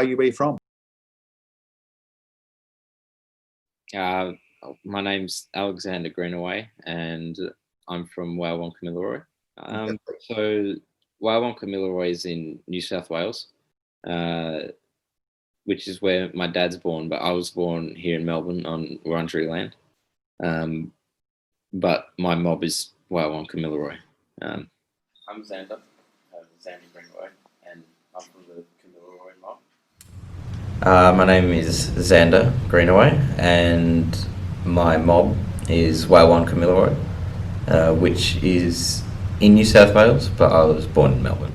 you? Where you from? Uh, my name's Alexander Greenaway, and I'm from Wurundjeri. So Wurundjeri is in New South Wales, uh, which is where my dad's born, but I was born here in Melbourne on Wurundjeri land. But my mob is Wurundjeri. I'm Xander, Xander Greenaway, and I'm from the Camberwell mob. My name is Xander Greenaway, and my mob is Wurundjeri, which is in New South Wales, but I was born in Melbourne.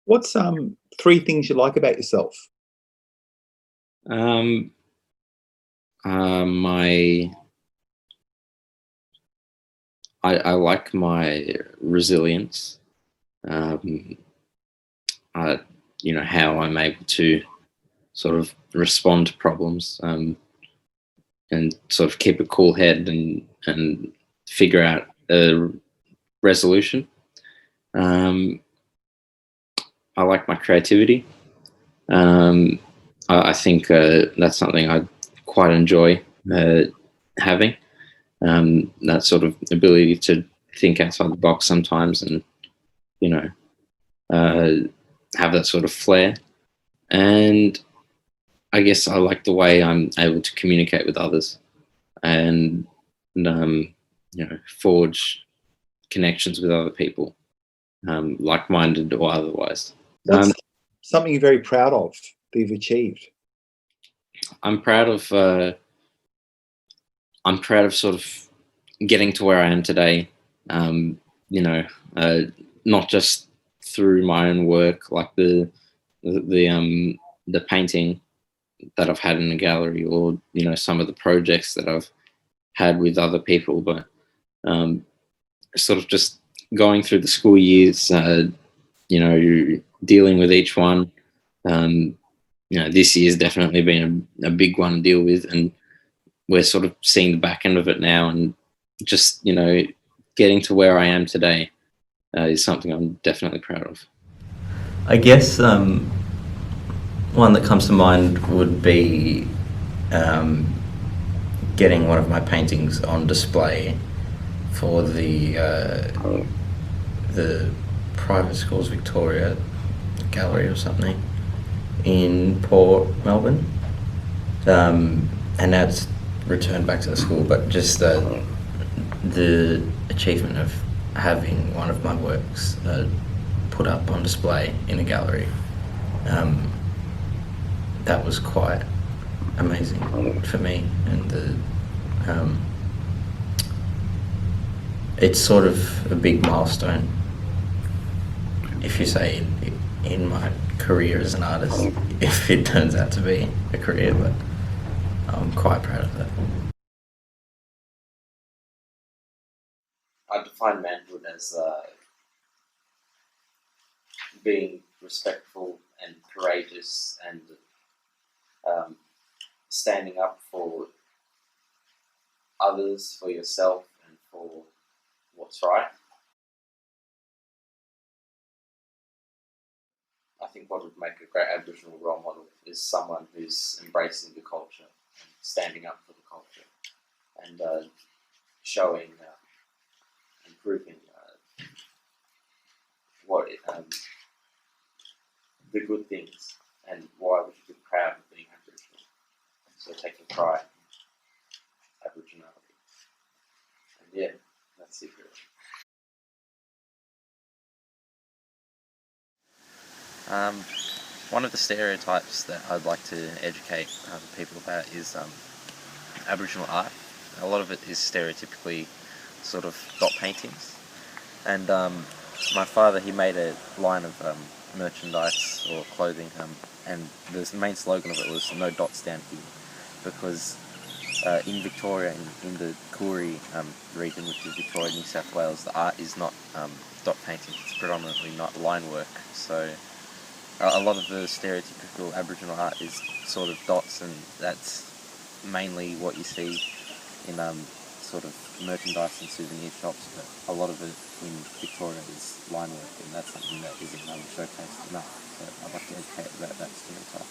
What's 3 things you like about yourself? I like my resilience. How I'm able to sort of respond to problems, and sort of keep a cool head and figure out a resolution. I like my creativity. I think that's something I quite enjoy having. That sort of ability to think outside the box sometimes, and have that sort of flair. And I guess I like the way I'm able to communicate with others and forge connections with other people, like-minded or otherwise. What's something you're very proud of that you've achieved? I'm proud of sort of getting to where I am today. Not just through my own work, like the painting that I've had in the gallery, or some of the projects that I've had with other people, but sort of just going through the school years, dealing with each one. This year's definitely been a big one to deal with, and we're sort of seeing the back end of it now, and just getting to where I am today is something I'm definitely proud of. I guess one that comes to mind would be getting one of my paintings on display for the Private Schools Victoria gallery or something in Port Melbourne, and now it's returned back to the school, but just the achievement of having one of my works put up on display in a gallery, that was quite amazing for me. And it's sort of a big milestone, if you say, in my career as an artist, if it turns out to be a career, but I'm quite proud of that. I define manhood as being respectful and courageous, and standing up for others, for yourself, and for what's right. I think what would make a great Aboriginal role model is someone who's embracing the culture and standing up for the culture, and showing and proving the good things, and why we should be proud of being Aboriginal. So taking pride in Aboriginality. And yeah, that's it really. One of the stereotypes that I'd like to educate people about is Aboriginal art. A lot of it is stereotypically sort of dot paintings, and my father, he made a line of merchandise or clothing, and the main slogan of it was "No dots down here," because in Victoria, in the Koori region, which is Victoria, New South Wales, the art is not dot painting, it's predominantly not line work. So a lot of the stereotypical Aboriginal art is sort of dots, and that's mainly what you see in sort of merchandise and souvenir shops, but a lot of it in Victoria is line work, and that's something that isn't showcased enough. So I'd like to educate about that stereotype.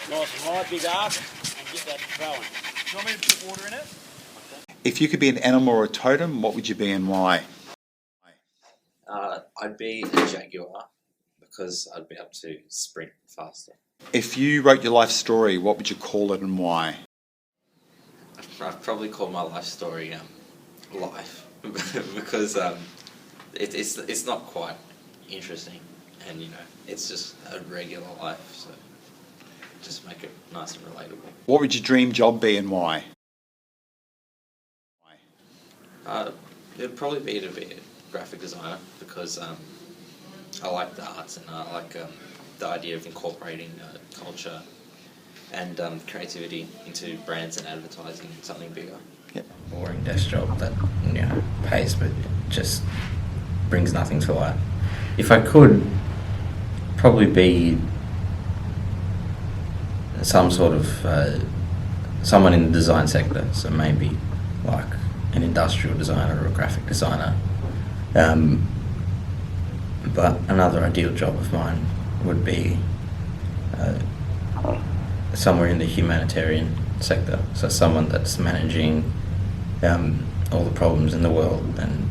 Nice and high, big arc, and get that going. Do you want me to put water in it? If you could be an animal or a totem, what would you be and why? I'd be a jaguar because I'd be able to sprint faster. If you wrote your life story, what would you call it and why? I'd probably call my life story life because it's not quite interesting, and it's just a regular life, so just make it nice and relatable. What would your dream job be and why? It'd probably be to be a graphic designer because I like the arts, and I like the idea of incorporating culture and creativity into brands and advertising something bigger. Yep. Boring desk job that pays but just brings nothing to light. If I could, probably be some sort of someone in the design sector, so maybe like an industrial designer or a graphic designer. But another ideal job of mine would be somewhere in the humanitarian sector, so someone that's managing all the problems in the world and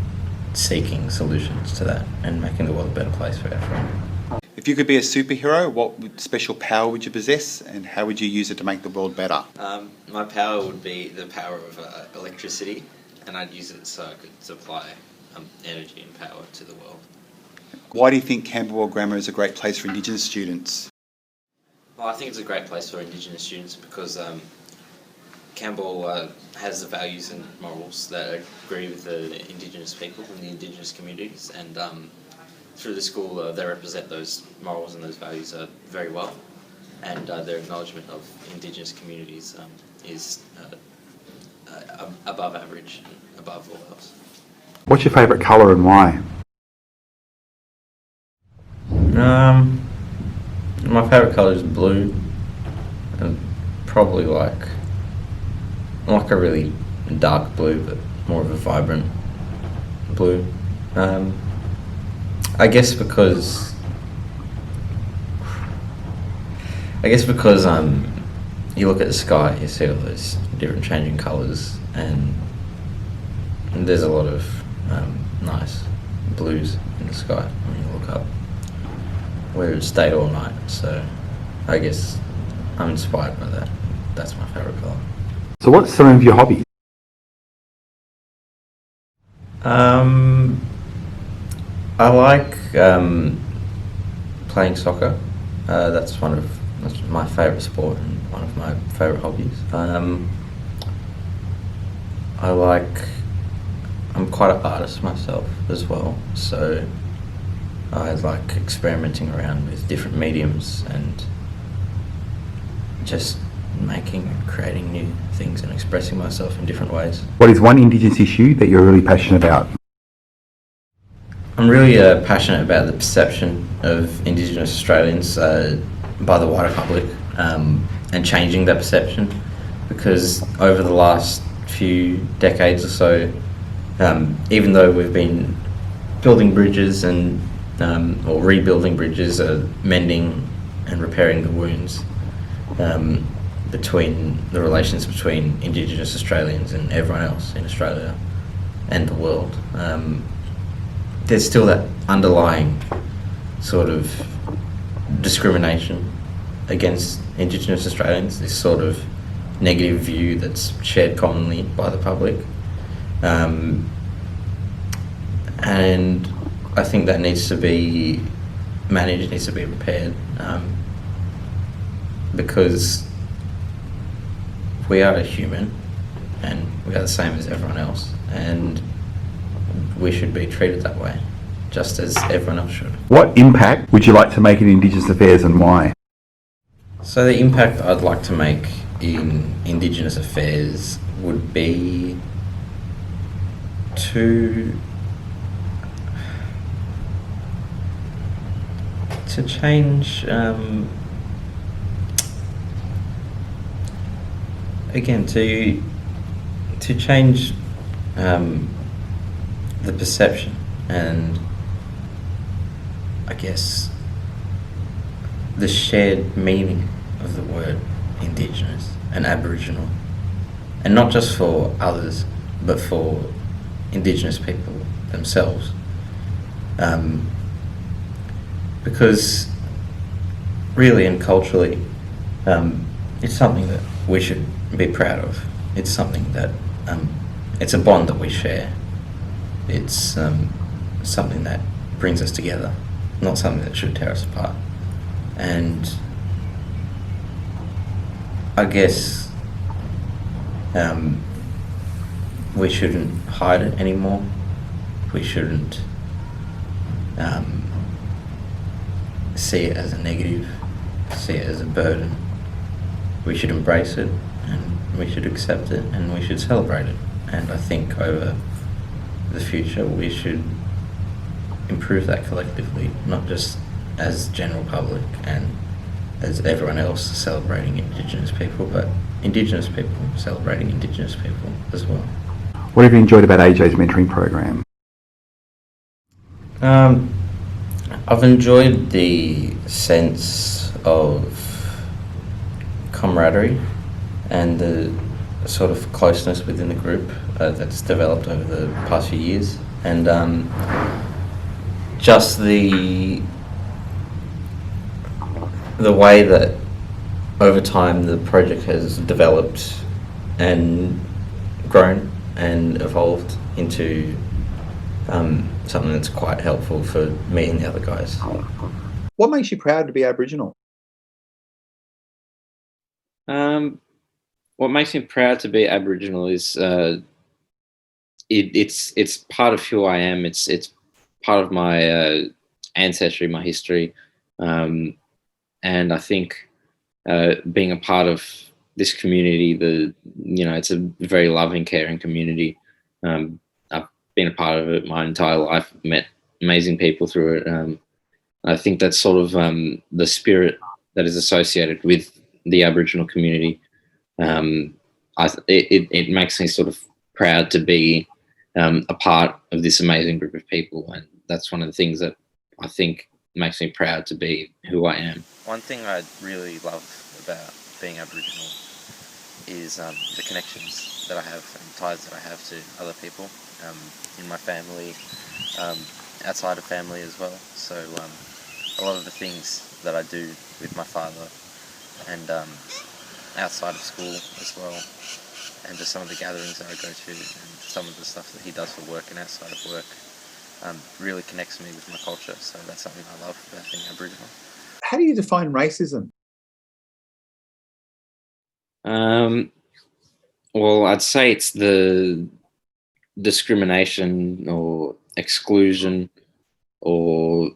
seeking solutions to that and making the world a better place for everyone. If you could be a superhero, what special power would you possess and how would you use it to make the world better? My power would be the power of electricity, and I'd use it so I could supply energy and power to the world. Why do you think Camberwell Grammar is a great place for Indigenous students? Well, I think it's a great place for Indigenous students because Campbell has the values and morals that agree with the Indigenous people and the Indigenous communities, and through the school they represent those morals and those values very well, and their acknowledgement of Indigenous communities is above average and above all else. What's your favourite colour and why? My favourite colour is blue, and probably like a really dark blue, but more of a vibrant blue. I guess because you look at the sky, you see all those different changing colours, and there's a lot of nice blues in the sky when you look up, where it stayed all night. So I guess I'm inspired by that. That's my favourite colour. So what's some of your hobbies? I like playing soccer. That's my favourite sport and one of my favourite hobbies. I'm quite an artist myself as well, so I like experimenting around with different mediums and just making and creating new things and expressing myself in different ways. What is one Indigenous issue that you're really passionate about? I'm really passionate about the perception of Indigenous Australians by the wider public, and changing that perception, because over the last few decades or so, even though we've been building bridges and or rebuilding bridges, mending and repairing the wounds between the relations between Indigenous Australians and everyone else in Australia and the world, there's still that underlying sort of discrimination against Indigenous Australians, this sort of negative view that's shared commonly by the public. And I think that needs to be managed, needs to be repaired, because we are a human and we are the same as everyone else, and we should be treated that way, just as everyone else should. What impact would you like to make in Indigenous affairs and why? So the impact I'd like to make in Indigenous affairs would be to change, again, to change the perception and I guess the shared meaning of the word Indigenous and Aboriginal, and not just for others but for Indigenous people themselves, because really and culturally it's something that we should be proud of. It's something that it's a bond that we share. It's something that brings us together, not something that should tear us apart. And I guess we shouldn't hide it anymore. We shouldn't see it as a negative, see it as a burden. We should embrace it, and we should accept it, and we should celebrate it. And I think over the future we should improve that collectively, not just as general public and as everyone else celebrating Indigenous people, but Indigenous people celebrating Indigenous people as well. What have you enjoyed about AJ's mentoring program? I've enjoyed the sense of camaraderie and the sort of closeness within the group that's developed over the past few years, and just the way that over time the project has developed and grown and evolved into something that's quite helpful for me and the other guys. What makes you proud to be Aboriginal? What makes me proud to be Aboriginal is it's part of who I am. It's part of my ancestry, my history, and I think being a part of this community, it's a very loving, caring community. I've been a part of it my entire life. Met amazing people through it. I think that's sort of the spirit that is associated with the Aboriginal community. It makes me sort of proud to be a part of this amazing group of people, and that's one of the things that I think makes me proud to be who I am. One thing I really love about being Aboriginal is the connections that I have and ties that I have to other people in my family, outside of family as well. So a lot of the things that I do with my father and outside of school as well, and just some of the gatherings that I go to and some of the stuff that he does for work and outside of work really connects me with my culture. So that's something I love about being Aboriginal. How do you define racism? Well, I'd say it's the discrimination or exclusion or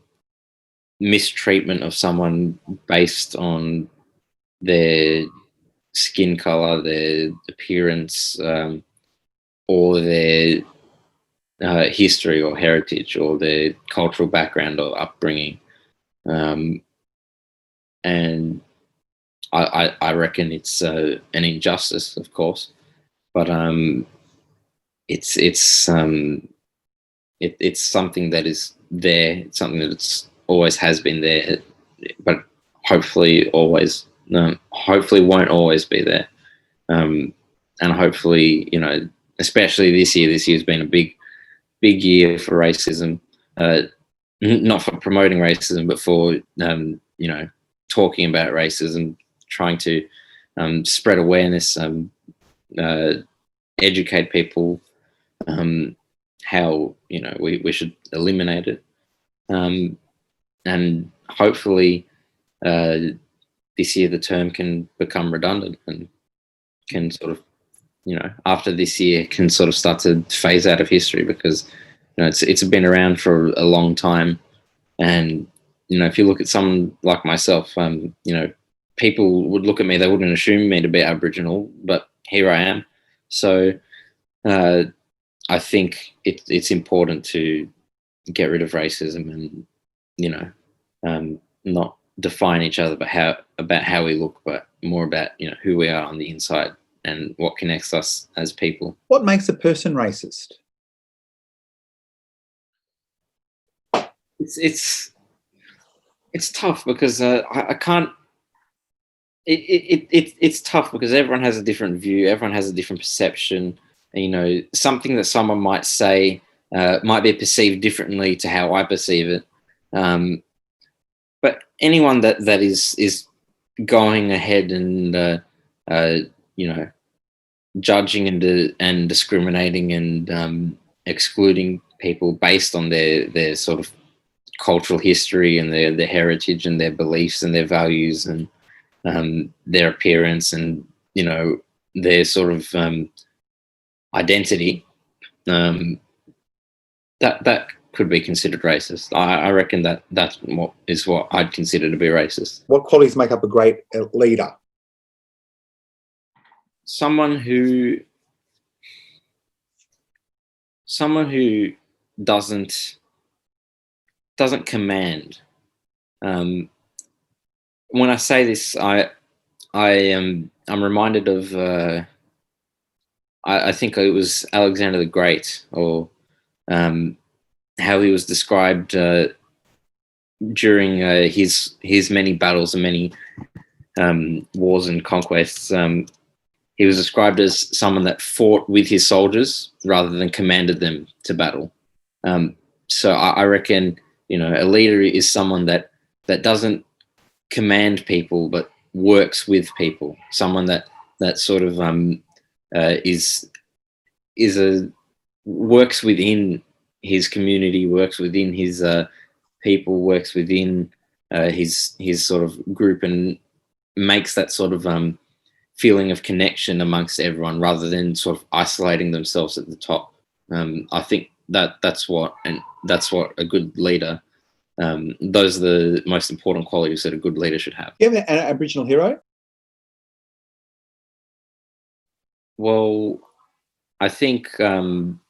mistreatment of someone based on their skin color, their appearance, or their history or heritage, or their cultural background or upbringing. And I reckon it's an injustice, of course, but it's something that is there. It's something that always has been there, but hopefully won't always be there. And hopefully, especially this year's been a big year for racism. Not for promoting racism, but for talking about racism, trying to spread awareness, educate people how we should eliminate it, and hopefully this year the term can become redundant and can sort of after this year can sort of start to phase out of history, because it's been around for a long time. And if you look at someone like myself, people would look at me, they wouldn't assume me to be Aboriginal, but here I am. So I think it's important to get rid of racism and not define each other about how we look, but more about who we are on the inside and what connects us as people. What makes a person racist? It's tough because I can't. It's tough because everyone has a different view, everyone has a different perception. You know, something that someone might say might be perceived differently to how I perceive it. But anyone that is going ahead and you know, judging and discriminating and excluding people based on their sort of cultural history and their heritage and their beliefs and their values and their appearance and, you know, their sort of identity, that could be considered racist. I reckon that's what I'd consider to be racist. What qualities make up a great leader? Someone who doesn't command. When I say this, I'm reminded of I think it was Alexander the Great, or how he was described during his many battles and many wars and conquests. He was described as someone that fought with his soldiers rather than commanded them to battle. So I reckon, you know, a leader is someone that doesn't command people but works with people. Someone that sort of works within his community, works within his people, works within his sort of group, and makes that sort of feeling of connection amongst everyone rather than sort of isolating themselves at the top. I think that's what a good leader. Those are the most important qualities that a good leader should have. Do you have an Aboriginal hero? Well, I think one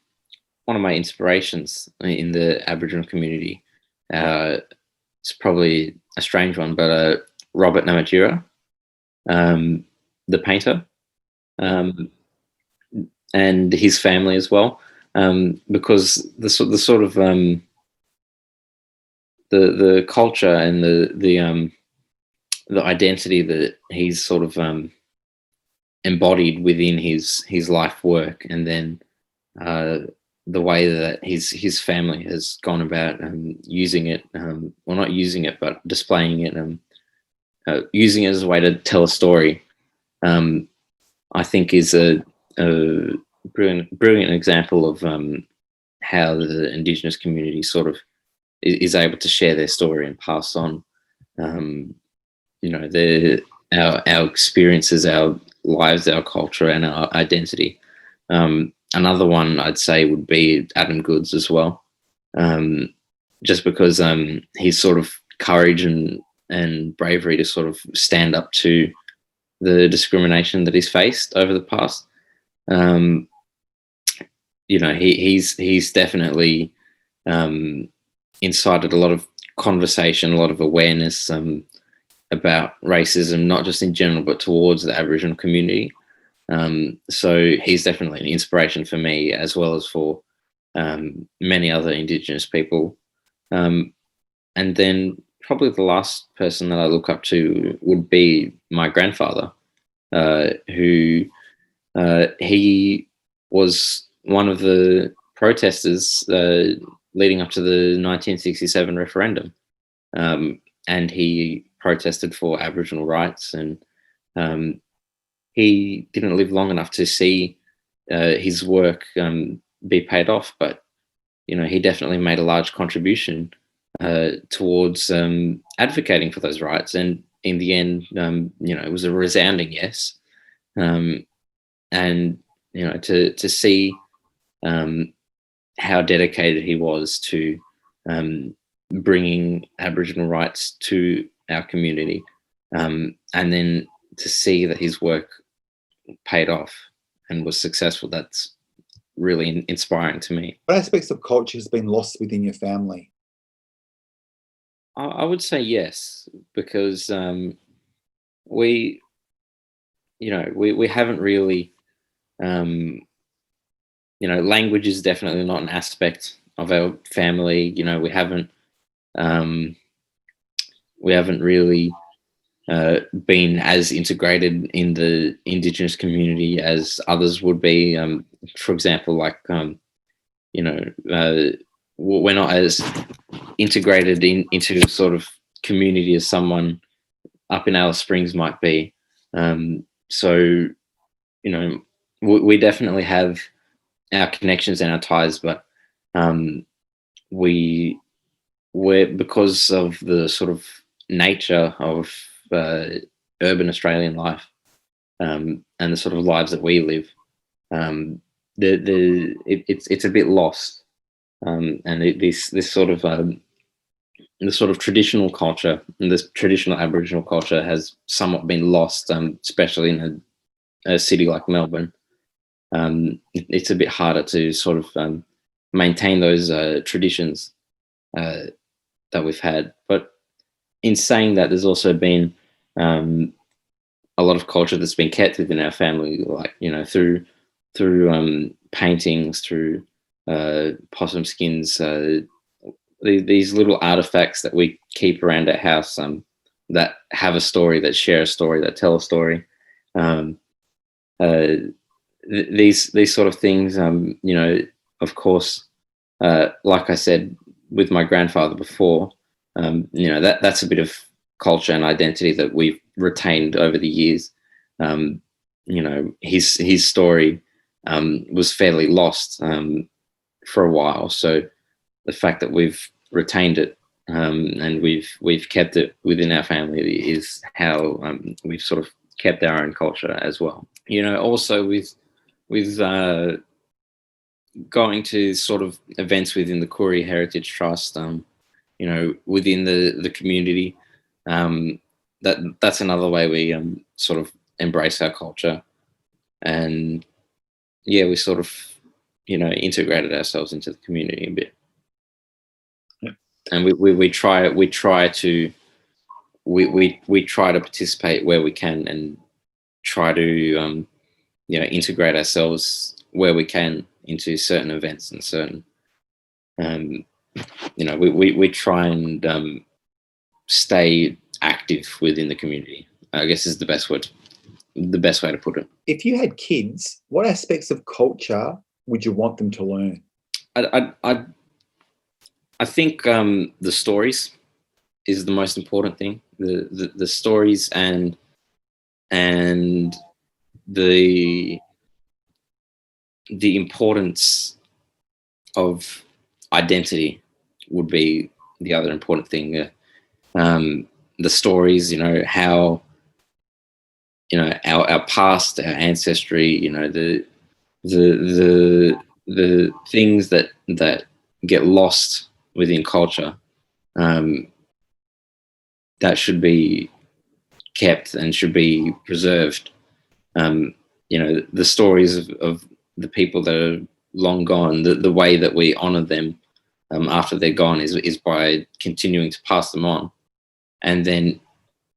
of my inspirations in the Aboriginal community, it's probably a strange one, but Robert Namatjira, the painter, and his family as well, because the sort of the culture and the identity that he's sort of embodied within his life work, and then the way that his family has gone about using it, well, not using it, but displaying it, using it as a way to tell a story, I think is a brilliant example of how the Indigenous community sort of is able to share their story and pass on, you know, our experiences, our lives, our culture, and our identity. Another one I'd say would be Adam Goodes as well, just because his sort of courage and bravery to sort of stand up to the discrimination that he's faced over the past. You know, he's definitely incited a lot of conversation, a lot of awareness about racism, not just in general, but towards the Aboriginal community. So he's definitely an inspiration for me, as well as for many other Indigenous people. And then probably the last person that I look up to would be my grandfather, who he was one of the protesters leading up to the 1967 referendum. And he protested for Aboriginal rights, and he didn't live long enough to see his work be paid off, but you know, he definitely made a large contribution towards advocating for those rights, and in the end, you know, it was a resounding yes. And you know, to see how dedicated he was to bringing Aboriginal rights to our community, and then to see that his work paid off and was successful, that's really inspiring to me. What aspects of culture has been lost within your family? I would say yes, because we haven't really You know, language is definitely not an aspect of our family. You know, we haven't really been as integrated in the Indigenous community as others would be. For example, like you know, we're not as integrated into sort of community as someone up in Alice Springs might be. So, you know, we definitely have our connections and our ties, but we're because of the sort of nature of urban Australian life and the sort of lives that we live, it's a bit lost, and this sort of the sort of traditional culture and this traditional Aboriginal culture has somewhat been lost, especially in a city like Melbourne. It's a bit harder to sort of maintain those traditions that we've had. But in saying that, there's also been a lot of culture that's been kept within our family, like, you know, through paintings, through possum skins, these little artifacts that we keep around our house, that have a story, that share a story, that tell a story. These sort of things, you know, of course, like I said with my grandfather before, you know, that's a bit of culture and identity that we've retained over the years. You know, his story was fairly lost for a while. So the fact that we've retained it and we've kept it within our family is how we've sort of kept our own culture as well. You know, also with going to sort of events within the Koori Heritage Trust, you know, within the community, that's another way we sort of embrace our culture, and yeah, we sort of, you know, integrated ourselves into the community a bit. Yeah. And we try to participate where we can, and try to you know, integrate ourselves where we can into certain events and certain you know, we try and stay active within the community, I guess, is the best way to put it. If you had kids, what aspects of culture would you want them to learn? I think the stories is the most important thing. The stories and the importance of identity would be the other important thing. The stories, you know, how, you know, our past, our ancestry, you know, the things that get lost within culture, that should be kept and should be preserved. You know, the stories of the people that are long gone, the way that we honor them after they're gone is by continuing to pass them on. And then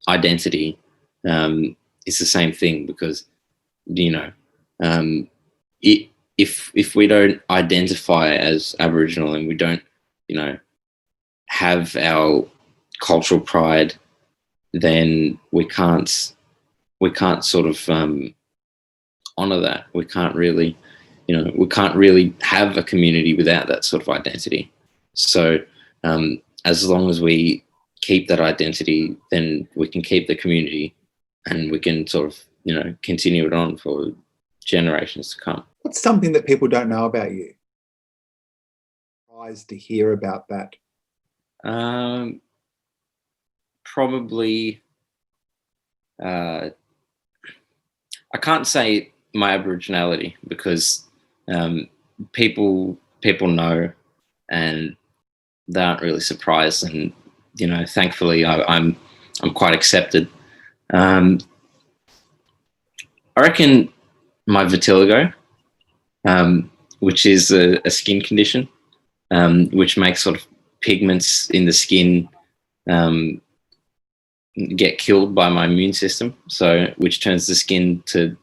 identity is the same thing, because, you know, if we don't identify as Aboriginal and we don't, you know, have our cultural pride, then we can't sort of honor that. We can't really, you know, we can't really have a community without that sort of identity. So as long as we keep that identity, then we can keep the community, and we can sort of, you know, continue it on for generations to come. What's something that people don't know about you? Surprised to hear about that. Probably, I can't say my Aboriginality, because people know, and they aren't really surprised, and, you know, thankfully I'm quite accepted. I reckon my vitiligo, which is a skin condition, which makes sort of pigments in the skin get killed by my immune system, so which turns the skin to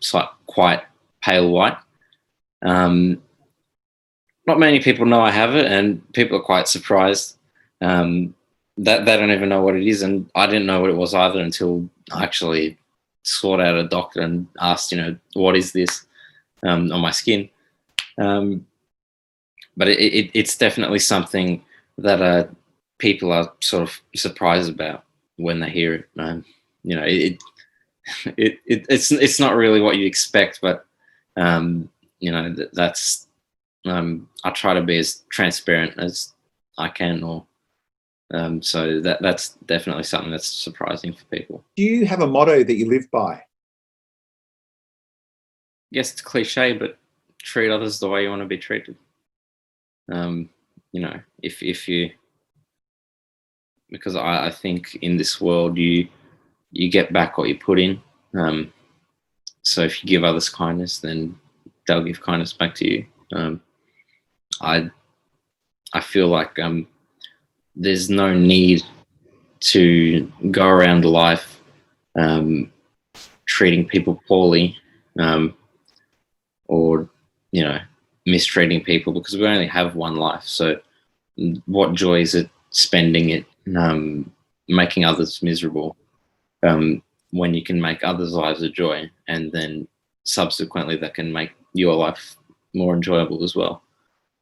quite pale white. Not many people know I have it, and people are quite surprised that they don't even know what it is. And I didn't know what it was either until I actually sought out a doctor and asked, what is this on my skin? But it's definitely something that people are sort of surprised about when they hear it. It's not really what you expect, but that's I try to be as transparent as I can, so that's definitely something that's surprising for people. Do you have a motto that you live by? I guess it's cliche, but treat others the way you want to be treated. If you, because I think in this world you get back what you put in. So if you give others kindness, then they'll give kindness back to you. I feel like there's no need to go around life treating people poorly, or mistreating people, because we only have one life. So what joy is it spending it making others miserable, when you can make others' lives a joy, and then subsequently that can make your life more enjoyable as well.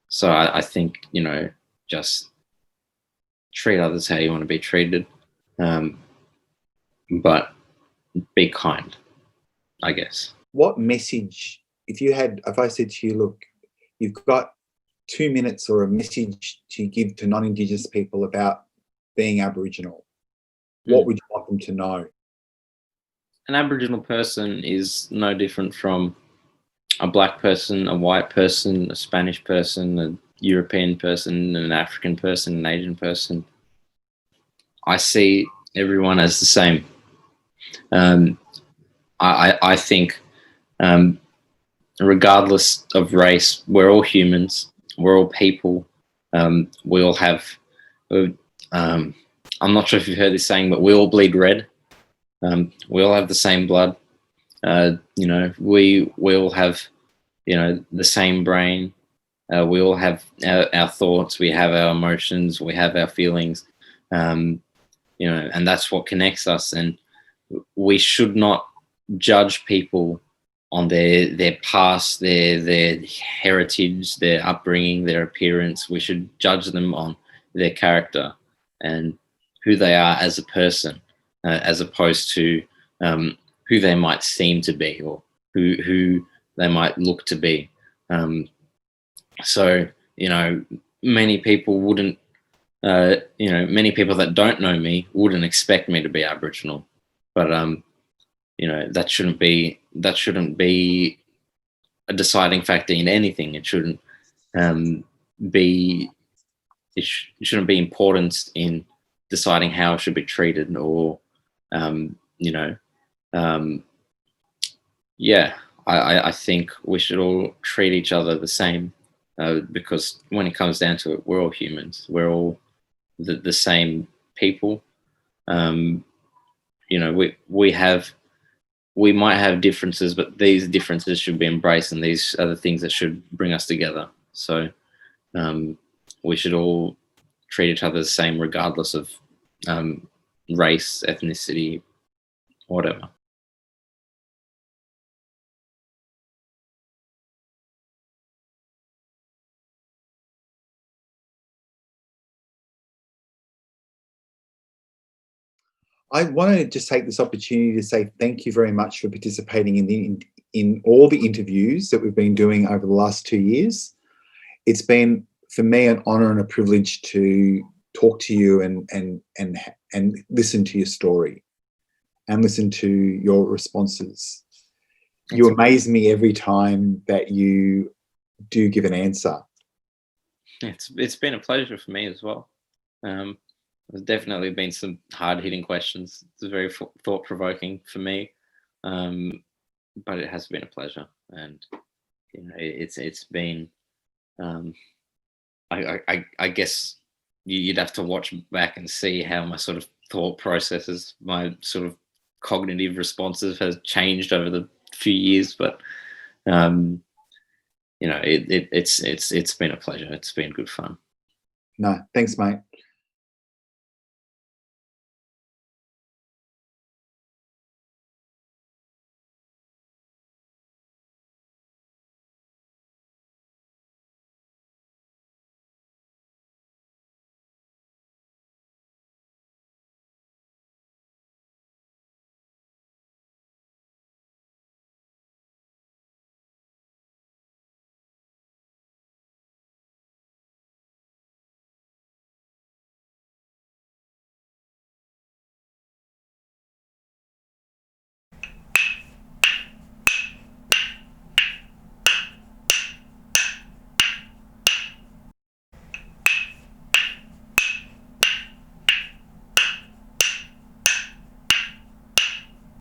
So I think, just treat others how you want to be treated, but be kind, I guess. What message, if I said to you, look, you've got 2 minutes or a message to give to non-Indigenous people about being Aboriginal, what would you want them to know? An Aboriginal person is no different from a black person, a white person, a Spanish person, a European person, an African person, an Asian person. I see everyone as the same. I think, regardless of race, we're all humans. We're all people. We all have. I'm not sure if you've heard this saying, but we all bleed red. We all have the same blood. We all have, the same brain. We all have our thoughts. We have our emotions. We have our feelings. And that's what connects us. And we should not judge people on their past, their heritage, their upbringing, their appearance. We should judge them on their character and who they are as a person, as opposed to who they might seem to be, or who they might look to be. So many people wouldn't, many people that don't know me wouldn't expect me to be Aboriginal, but that shouldn't be a deciding factor in anything. It shouldn't be important in deciding how it should be treated, or I think we should all treat each other the same, because when it comes down to it, we're all humans. We're all the same people. We might have differences, but these differences should be embraced, and these are the things that should bring us together. So we should all treat each other the same, regardless of race, ethnicity, whatever. I wanted to just take this opportunity to say thank you very much for participating in all the interviews that we've been doing over the last 2 years. It's been, for me, an honour and a privilege to talk to you and listen to your story and listen to your responses. You amaze me every time that you do give an answer. It's been a pleasure for me as well. There's definitely been some hard-hitting questions. It's very thought-provoking for me, but it has been a pleasure, and it's been. I guess you'd have to watch back and see how my sort of thought processes, my sort of cognitive responses, has changed over the few years. But it's been a pleasure. It's been good fun. No, thanks, mate.